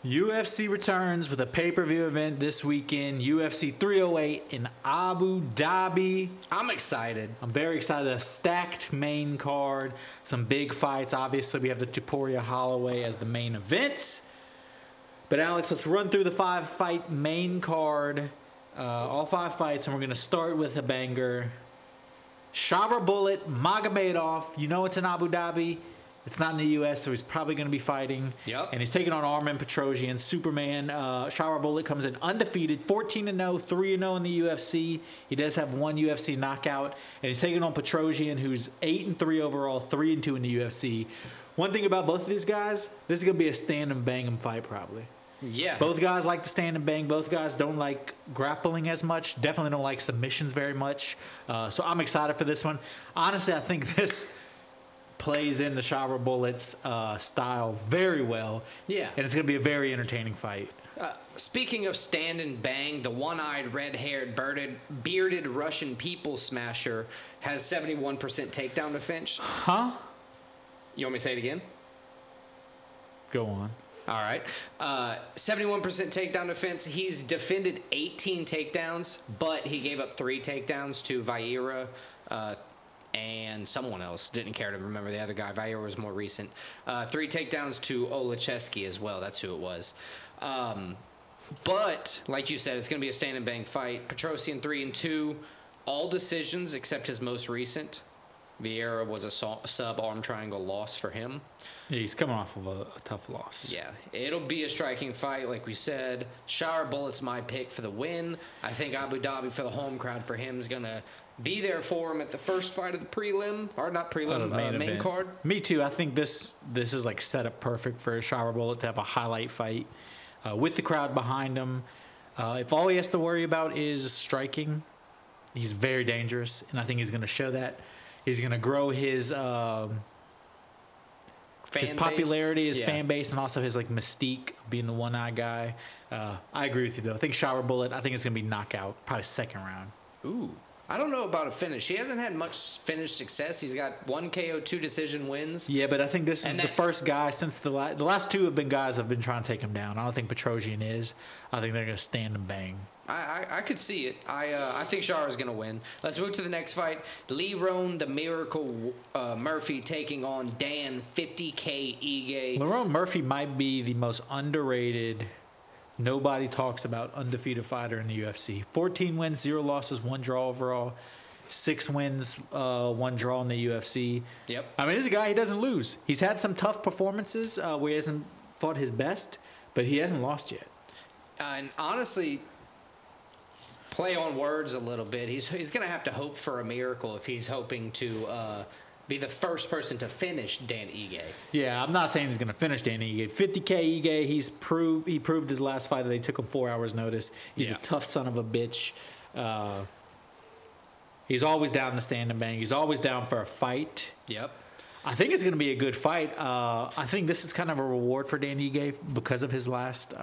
UFC returns with a pay-per-view event this weekend. UFC 308 in Abu Dhabi. I'm excited. I'm very excited. A stacked main card. Some big fights. Obviously, we have the Topuria Holloway as the main events. But Alex, let's run through the 5-fight main card. All 5 fights, and we're going to start with a banger. Shavra Bullet, Magomedov. You know it's in Abu Dhabi. It's not in the U.S., so he's probably going to be fighting. Yep. And he's taking on Armen Petrosyan. Superman. Shavra Bullet comes in undefeated, 14-0, 3-0 in the UFC. He does have 1 UFC knockout. And he's taking on Petrosyan, who's 8-3 overall, 3-2 in the UFC. One thing about both of these guys, this is going to be a stand and bang 'em fight probably. Yeah. Both guys like to stand and bang. Both guys don't like grappling as much. Definitely don't like submissions very much. So I'm excited for this one. Honestly, I think this plays into Shavra Bullet's style very well. Yeah. And it's going to be a very entertaining fight. Speaking of stand and bang, the one-eyed, red-haired, bearded Russian people smasher has 71% takedown defense. Huh? You want me to say it again? Go on. All right. 71% takedown defense. He's defended 18 takedowns, but he gave up 3 takedowns to Vieira and someone else. Didn't care to remember the other guy. Vieira was more recent. 3 takedowns to Olacheski as well. That's who it was. But, like you said, it's going to be a stand and bang fight. Petrosyan 3-2. All decisions except his most recent. Vieira was a sub-arm triangle loss for him. Yeah, he's coming off of a tough loss. Yeah, it'll be a striking fight, like we said. Shavra Bullet's my pick for the win. I think Abu Dhabi for the home crowd for him is going to be there for him at the first fight of the prelim, or not prelim, main card. Me too. I think this is like set up perfect for Shavra Bullet to have a highlight fight with the crowd behind him. If all he has to worry about is striking, he's very dangerous, and I think he's going to show that. He's going to grow his popularity, his fan base, and also his like mystique of being the one-eye guy. I agree with you though. I think Shavra Bullet. I think it's going to be knockout, probably second round. Ooh, I don't know about a finish. He hasn't had much finish success. He's got 1 KO, 2 decision wins. Yeah, but I think this is the first guy since the last 2 have been guys that have been trying to take him down. I don't think Petrosyan is. I think they're going to stand and bang. I could see it. I think Shavra's going to win. Let's move to the next fight. Lerone the Miracle Murphy taking on Dan 50K Ige. Lerone Murphy might be the most underrated, nobody talks about undefeated fighter in the UFC. 14 wins, 0 losses, 1 draw overall. 6 wins, 1 draw in the UFC. Yep. I mean, he's a guy, he doesn't lose. He's had some tough performances where he hasn't fought his best, but he hasn't lost yet. And honestly, play on words a little bit. He's going to have to hope for a miracle if he's hoping to be the first person to finish Dan Ige. Yeah, I'm not saying he's going to finish Dan Ige. 50K Ige, he proved his last fight that they took him 4 hours notice. He's a tough son of a bitch. He's always down to stand and bang. He's always down for a fight. Yep. I think it's going to be a good fight. I think this is kind of a reward for Dan Ige because of his last,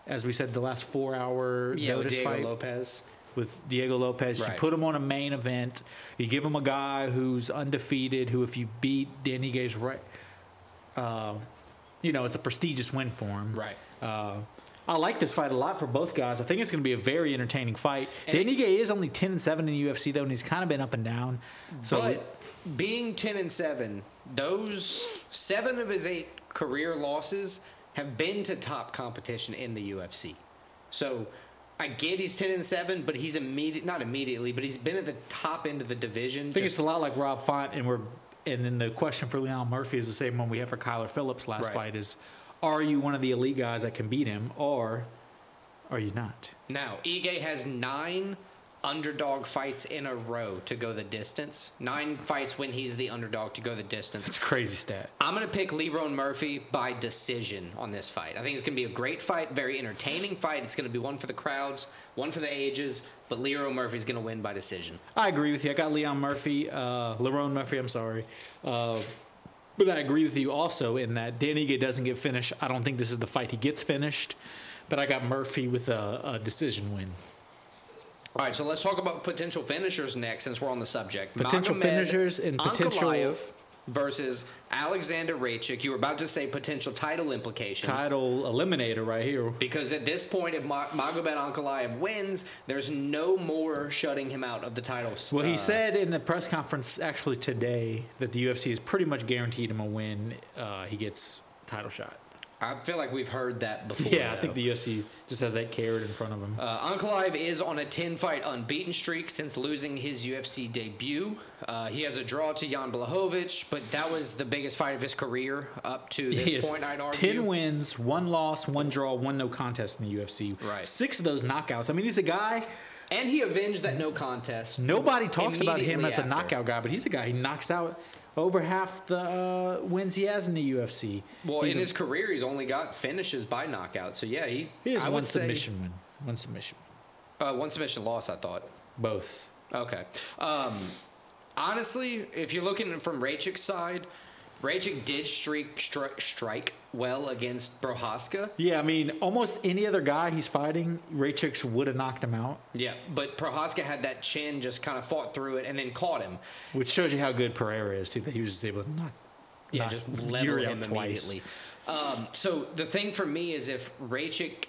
as we said, the last 4-hour notice Diego fight. Lopez. With Diego Lopez. Right. You put him on a main event. You give him a guy who's undefeated, who if you beat Dan Ige's it's a prestigious win for him. Right. I like this fight a lot for both guys. I think it's going to be a very entertaining fight. Dan Ige is only 10-7 in the UFC, though, and he's kind of been up and down. So, but being 10-7, those 7 of his 8 career losses have been to top competition in the UFC. So I get he's 10-7, but he's not immediately, but he's been at the top end of the division. I think it's a lot like Rob Font, and then the question for Leon Murphy is the same one we had for Kyler Phillips last fight is, are you one of the elite guys that can beat him, or are you not? Now, Ige has 9 underdog fights in a row to go the distance. 9 fights when he's the underdog to go the distance. It's a crazy stat. I'm going to pick Lerone Murphy by decision on this fight. I think it's going to be a great fight, very entertaining fight. It's going to be one for the crowds, one for the ages, but Lerone Murphy's going to win by decision. I agree with you. I got Lerone Murphy, I'm sorry. But I agree with you also in that Dan Ige doesn't get finished. I don't think this is the fight he gets finished, but I got Murphy with a decision win. All right, so let's talk about potential finishers next since we're on the subject. Potential finishers and potential... versus Alexander Raychik. You were about to say potential title implications. Title eliminator right here. Because at this point, if Magomed Ankalaev wins, there's no more shutting him out of the title. Well, he said in the press conference actually today that the UFC has pretty much guaranteed him a win. He gets title shot. I feel like we've heard that before. Yeah, I think the UFC just has that carrot in front of him. Ankalaev is on a 10-fight unbeaten streak since losing his UFC debut. He has a draw to Jan Blachowicz, but that was the biggest fight of his career up to this point, I'd argue. 10 wins, 1 loss, 1 draw, 1 no contest in the UFC. Right. 6 of those knockouts. I mean, he's a guy... And he avenged that no contest. Nobody talks about him as a after. knockout guy, but he's a guy. He knocks out over half the wins he has in the UFC. Well, in his career, he's only got finishes by knockout. So, yeah, he has one submission win. One submission. One submission loss, I thought. Both. Okay. Honestly, if you're looking from Raychik's side, Raychik did strike well against Prohaska. Yeah, I mean, almost any other guy he's fighting, Raychik would have knocked him out. Yeah, but Prohaska had that chin, just kind of fought through it and then caught him. Which shows you how good Pereira is, too, that he was just able to knock just level him twice. immediately. So the thing for me is if Raychik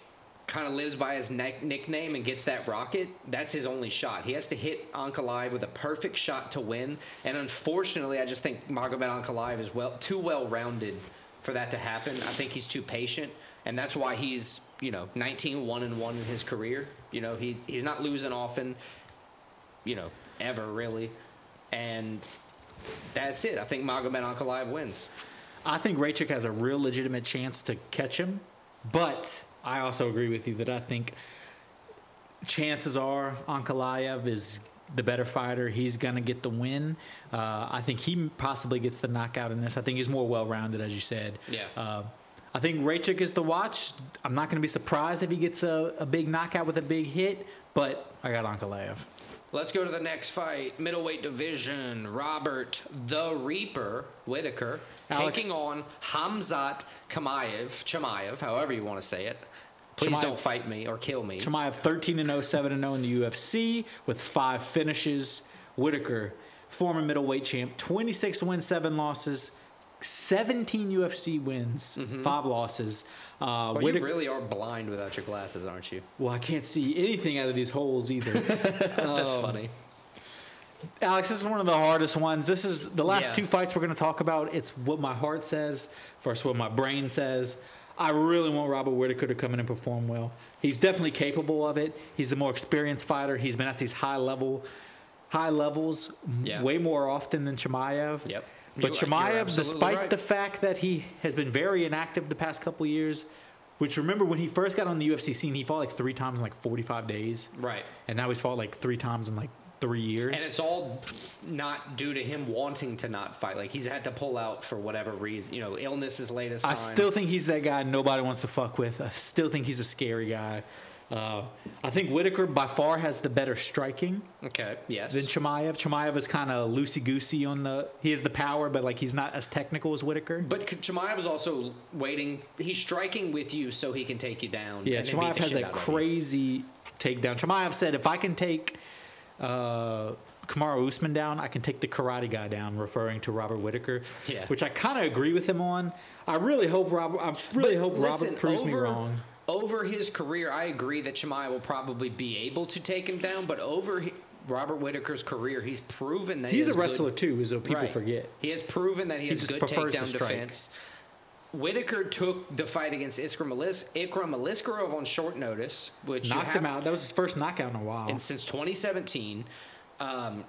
kind of lives by his nickname and gets that rocket, that's his only shot. He has to hit Ankalaev with a perfect shot to win. And unfortunately, I just think Magomed Ankalaev is too well-rounded for that to happen. I think he's too patient, and that's why he's 19-1-1 in his career. He's not losing often, ever really, and that's it. I think Magomed Ankalaev wins. I think Raychik has a real legitimate chance to catch him, but I also agree with you that I think chances are Ankalaev is the better fighter. He's going to get the win. I think he possibly gets the knockout in this. I think he's more well-rounded, as you said. Yeah. I think Raychik is the watch. I'm not going to be surprised if he gets a big knockout with a big hit, but I got Ankalaev. Let's go to the next fight. Middleweight division. Robert the Reaper Whittaker taking on Khamzat Chimaev, however you want to say it. Please don't fight me or kill me. Chimaev 13-0, 7-0 in the UFC with 5 finishes. Whittaker, former middleweight champ, 26 wins, 7 losses, 17 UFC wins, 5 losses. Well, you really are blind without your glasses, aren't you? Well, I can't see anything out of these holes either. That's funny. Alex, this is one of the hardest ones. This is the last 2 fights we're going to talk about. It's what my heart says versus what my brain says. I really want Robert Whittaker to come in and perform well. He's definitely capable of it. He's the more experienced fighter. He's been at these high levels way more often than Chimaev. Yep. But Chimaev, despite the fact that he has been very inactive the past couple of years, which remember when he first got on the UFC scene, he fought like 3 times in like 45 days. Right. And now he's fought like 3 times in like 3 years. And it's all not due to him wanting to not fight. Like, he's had to pull out for whatever reason. Illness is latest time. I still think he's that guy nobody wants to fuck with. I still think he's a scary guy. I think Whittaker by far has the better striking. Okay, yes. Than Chimaev. Chimaev is kind of loosey-goosey on he has the power, but like he's not as technical as Whittaker. But Chimaev is also waiting. He's striking with you so he can take you down. Yeah, Chimaev has a crazy takedown. Chimaev said, if I can take Kamaru Usman down, I can take the karate guy down, referring to Robert Whittaker. Yeah. Which I kind of agree with him on. I really hope Robert proves me wrong. Over his career, I agree that Chimaev will probably be able to take him down, but over Robert Whittaker's career, he's proven that he's a wrestler too, as though people forget. He has proven that he has good takedown defense. Whittaker took the fight against Ikram Aliskerov on short notice, which knocked him out. That was his first knockout in a while. And since 2017. Now,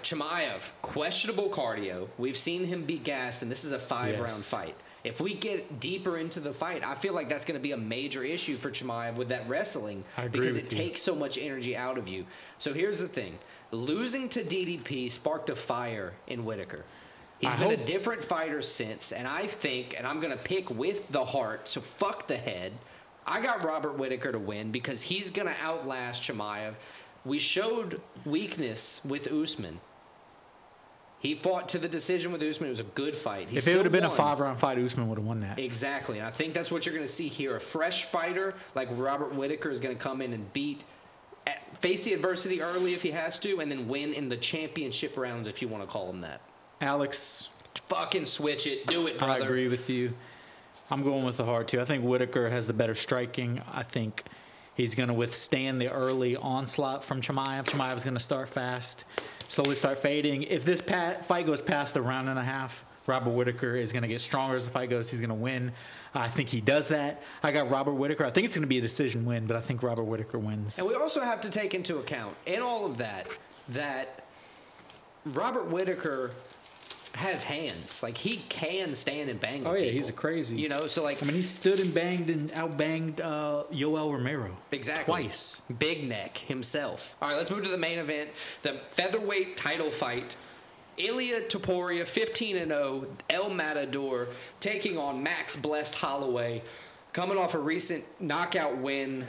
Chimaev, questionable cardio. We've seen him be gassed, and this is a 5-round fight. If we get deeper into the fight, I feel like that's going to be a major issue for Chimaev with that wrestling because it takes so much energy out of you. So here's the thing. Losing to DDP sparked a fire in Whittaker. He's been a different fighter since, and I think, and I'm going to pick with the heart, so fuck the head. I got Robert Whittaker to win because he's going to outlast Chimaev. We showed weakness with Usman. He fought to the decision with Usman. It was a good fight. If it would have been a 5-round fight, Usman would have won that. Exactly. And I think that's what you're going to see here. A fresh fighter like Robert Whittaker is going to come in and face the adversity early if he has to, and then win in the championship rounds if you want to call them that. Alex, Fucking switch it. Do it, brother. I agree with you. I'm going with the heart, too. I think Whitaker has the better striking. I think he's going to withstand the early onslaught from Chimaev. Chimaev's going to start fast, slowly start fading. If this fight goes past a round and a half, Robert Whitaker is going to get stronger as the fight goes. He's going to win. I think he does that. I got Robert Whitaker. I think it's going to be a decision win, but I think Robert Whitaker wins. And we also have to take into account, in all of that Robert Whitaker has hands. Like, he can stand and bang with people. He's a crazy. You know, so like... I mean, he stood and banged and outbanged Yoel Romero. Exactly. Twice. Big neck himself. All right, let's move to the main event. The featherweight title fight. Ilia Topuria, 15-0, El Matador, taking on Max Blessed Holloway, coming off a recent knockout win.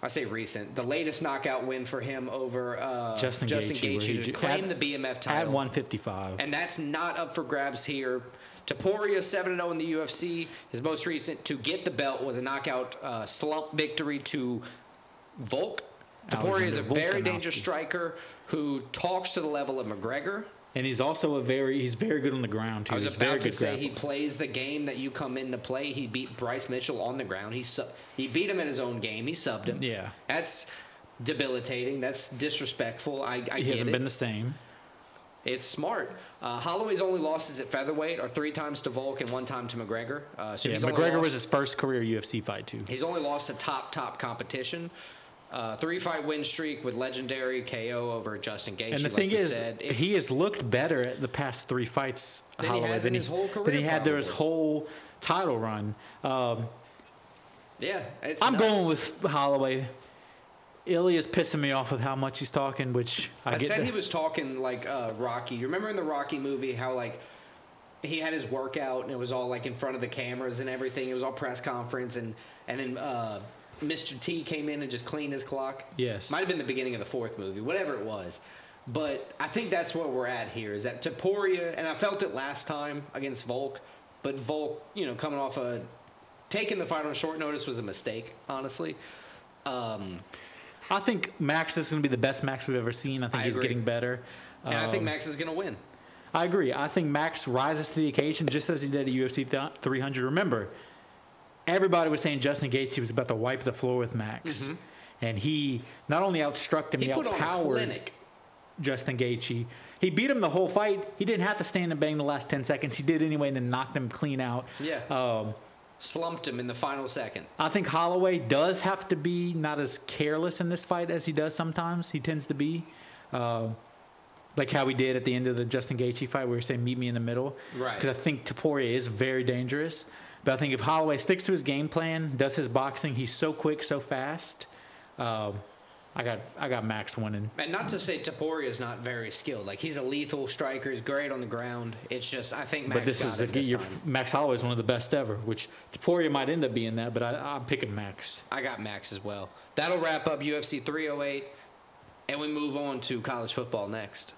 I say recent. The latest knockout win for him over Justin Gaethje to claim the BMF title. At 155. And that's not up for grabs here. Topuria, 7-0 in the UFC. His most recent to get the belt was a knockout slump victory to Volk. Topuria is a very dangerous striker who talks to the level of McGregor. And he's also he's very good on the ground, too. I was about to say he plays the game that you come in to play. He beat Bryce Mitchell on the ground. He beat him in his own game. He subbed him. Yeah. That's debilitating. That's disrespectful. He hasn't been the same. It's smart. Holloway's only losses at featherweight are 3 times to Volk and 1 time to McGregor. McGregor was his first career UFC fight, too. He's only lost to top competition. 3-fight win streak with legendary KO over Justin Gaethje. And the thing is, he has looked better at the past 3 fights, Holloway, he has in his whole career. Than he had there his whole title run. I'm going with Holloway. Ilya's pissing me off with how much he's talking, which I get. Said he was talking like Rocky. You remember in the Rocky movie how like he had his workout and it was all like in front of the cameras and everything. It was all press conference and then Mr. T came in and just cleaned his clock. Yes. Might have been the beginning of the 4th movie, whatever it was. But I think that's where we're at here, is that Topuria, and I felt it last time against Volk, but Volk, coming off taking the fight on short notice was a mistake, honestly. I think Max is going to be the best Max we've ever seen. I think he's getting better. And I think Max is going to win. I agree. I think Max rises to the occasion just as he did at UFC 300. Remember, everybody was saying Justin Gaethje was about to wipe the floor with Max. Mm-hmm. And he not only outstruck him, he outpowered Justin Gaethje. He beat him the whole fight. He didn't have to stand and bang the last 10 seconds. He did anyway and then knocked him clean out. Yeah. Slumped him in the final second. I think Holloway does have to be not as careless in this fight as he does sometimes. He tends to be. Like how we did at the end of the Justin Gaethje fight where we say meet me in the middle. Right. Because I think Topuria is very dangerous. But I think if Holloway sticks to his game plan, does his boxing, he's so quick, so fast. I got Max winning. And not to say Topuria is not very skilled. Like, he's a lethal striker. He's great on the ground. It's just, I think Max got it this time. Max Holloway is one of the best ever, which Topuria might end up being that, but I'm picking Max. I got Max as well. That'll wrap up UFC 308, and we move on to college football next.